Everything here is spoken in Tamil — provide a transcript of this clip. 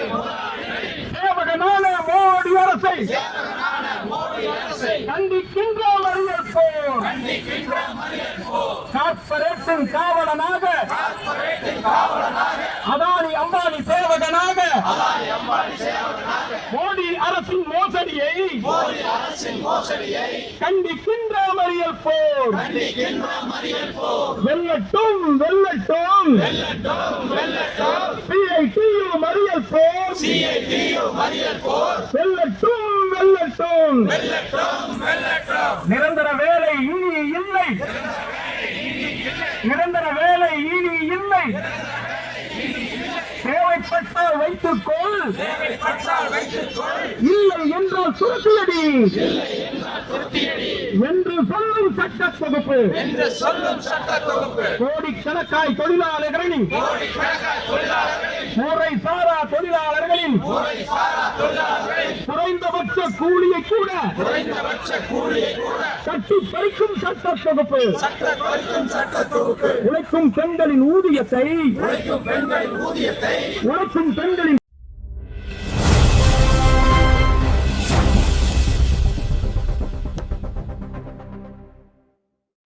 முதலாளிகளின் சேவகனான மோடி அரசை கண்டிக்கின்ற மறியல் போர். கார்ப்பரேட்டின் காவலனாக அதானி அம்பானி சேவகனாக மோடி அரசின் மோசடியை கண்டிக்கின்ற மறியல் போர். வெல்லட்டும் வெல்லட்டும் CITU மறியல் போர். வெல்லட்டும் வெல்லட்டும். நிரந்தர வேலை இனி இல்லை. நிரந்தர வேலை இனி இல்லை. தேவைப்பட்டால் வைத்துக்கொள், இல்லை என்றால் சுருட்டியடி என்று சொல்லும் சட்ட தொகுப்பு. கோடிக்கணக்காய் தொழிலாளர்களின் முறை சாரா தொழிலாளர்களின் குறைந்தபட்ச கூலியை கூட கட்டி பறிக்கும் சட்ட தொகுப்பு. உழைக்கும் பெண்களின் ஊதியத்தை உழைக்கும் பெண்களின்